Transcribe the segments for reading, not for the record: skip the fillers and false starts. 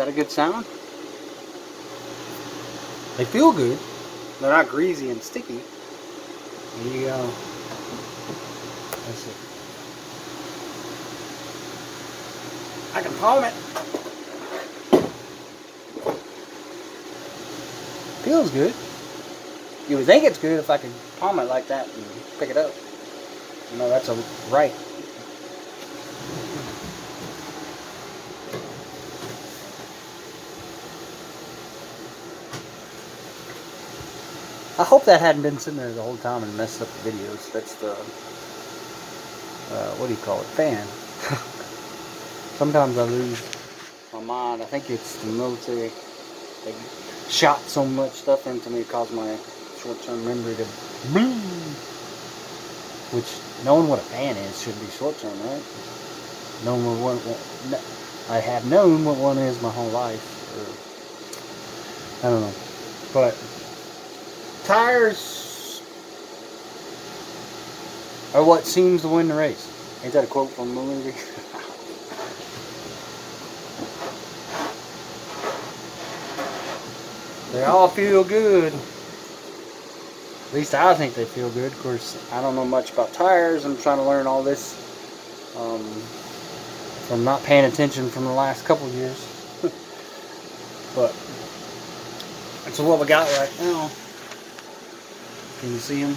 that a good sound? They feel good. They're not greasy and sticky. There you go. That's it. I can palm it. Feels good. You would think it's good if I could palm it like that and pick it up. No, that's a right. I hope that hadn't been sitting there the whole time and messed up the videos. That's the, what do you call it, fan. Sometimes I lose my mind. I think it's the military. They shot so much stuff into me it caused my short-term memory to boom. Which, knowing what a fan is should be short-term, right? Knowing what I have known what one is my whole life. Or, I don't know. But tires are what seems to win the race. Ain't that a quote from the movie? They all feel good. At least I think they feel good. Of course, I don't know much about tires. I'm trying to learn all this from not paying attention from the last couple of years. But that's what we got right now. Can you see them?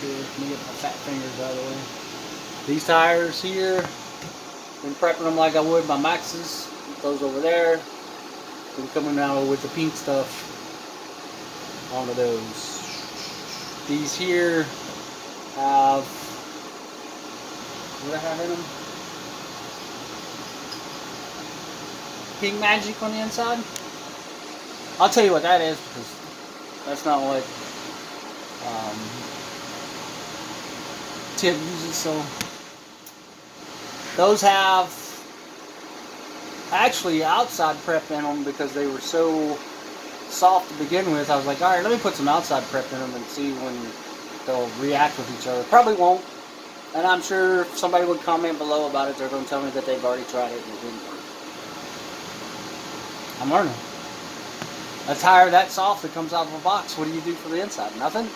Let me get my fat fingers out of the way. These tires here, been prepping them like I would my Maxes. Those over there. Been coming out with the pink stuff onto those. These here have, what do I have in them? Pink Magic on the inside. I'll tell you what that is because that's not what Tip uses. So those have actually outside prep in them because they were so soft to begin with. I was like, alright, let me put some outside prep in them and see when they'll react with each other. Probably won't. And I'm sure if somebody would comment below about it, they're going to tell me that they've already tried it and it didn't work. I'm learning. A tire that soft that comes out of a box, what do you do for the inside? Nothing?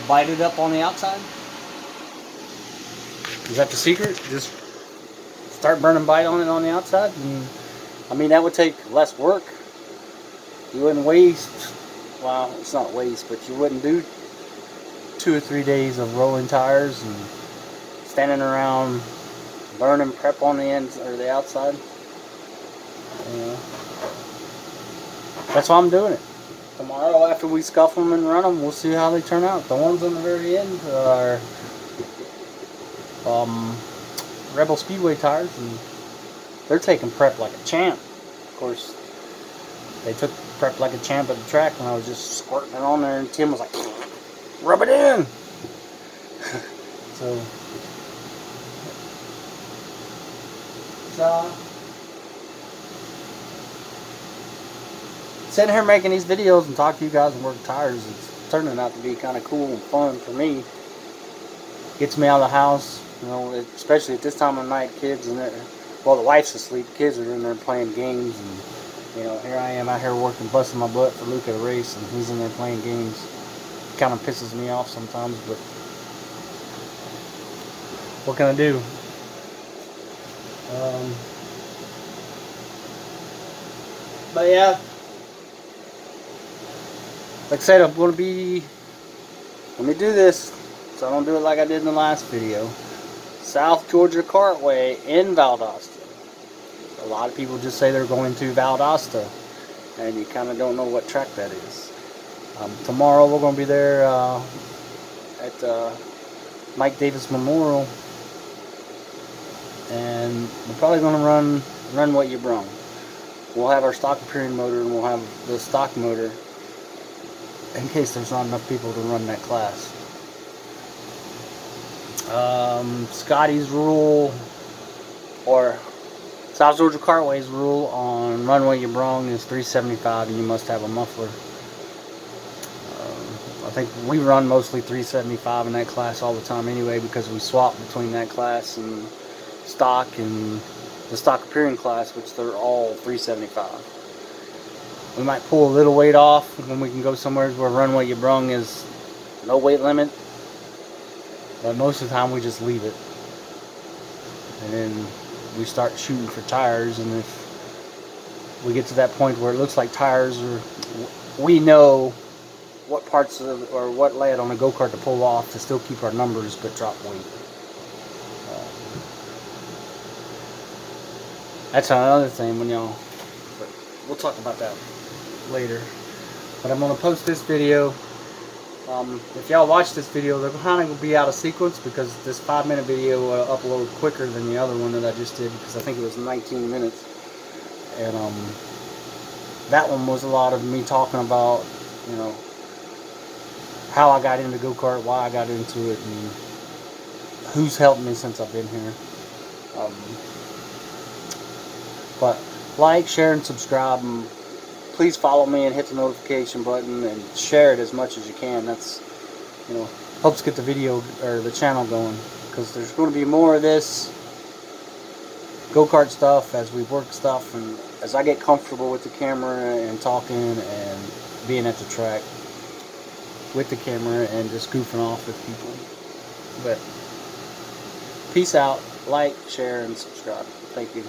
Bite it up on the outside? Is that the secret? Just start burning bite on it on the outside? And, I mean, that would take less work. You wouldn't waste, well, it's not waste, but you wouldn't do 2 or 3 days of rolling tires and standing around burning prep on the ends or the outside. Yeah. That's why I'm doing it. Tomorrow, after we scuff them and run them, we'll see how they turn out. The ones on the very end are Rebel Speedway tires, and they're taking prep like a champ. Of course, they took prep like a champ at the track when I was just squirting it on there, and Tim was like, rub it in. So sitting here making these videos and talk to you guys and work tires, it's turning out to be kind of cool and fun for me. Gets me out of the house, you know, especially at this time of night. Kids and well, the wife's asleep, kids are in there playing games, and you know, here I am out here working, busting my butt for Luke at a race, and he's in there playing games. Kind of pisses me off sometimes, but what can I do? But yeah, like I said, I'm going to be, let me do this so I don't do it like I did in the last video. South Georgia Cartway in Valdosta. A lot of people just say they're going to Valdosta, and you kind of don't know what track that is. Tomorrow we're going to be there at Mike Davis Memorial, and we're probably going to run what you brung. We'll have our stock Imperium motor, and we'll have the stock motor in case there's not enough people to run that class. Scotty's rule, or South Georgia Cartway's rule on run what you brung is 375, and you must have a muffler. I think we run mostly 375 in that class all the time anyway, because we swap between that class and stock and the stock appearing class, which they're all $375. We might pull a little weight off when we can go somewhere where run what you brung is no weight limit, but most of the time we just leave it, and then we start shooting for tires. And if we get to that point where it looks like tires, or we know what parts of, or what lead on a go-kart to pull off to still keep our numbers but drop weight. That's another thing when y'all, but we'll talk about that later. But I'm going to post this video. If y'all watch this video, they're kind of going to be out of sequence because this 5-minute video will upload quicker than the other one that I just did, because I think it was 19 minutes. And that one was a lot of me talking about, you know, how I got into go-kart, why I got into it, and who's helped me since I've been here. But like, share, and subscribe, and please follow me and hit the notification button and share it as much as you can. That's, you know, helps get the video or the channel going, because there's going to be more of this go-kart stuff as we work stuff and as I get comfortable with the camera and talking and being at the track with the camera and just goofing off with people. But peace out, like, share, and subscribe. Thank you.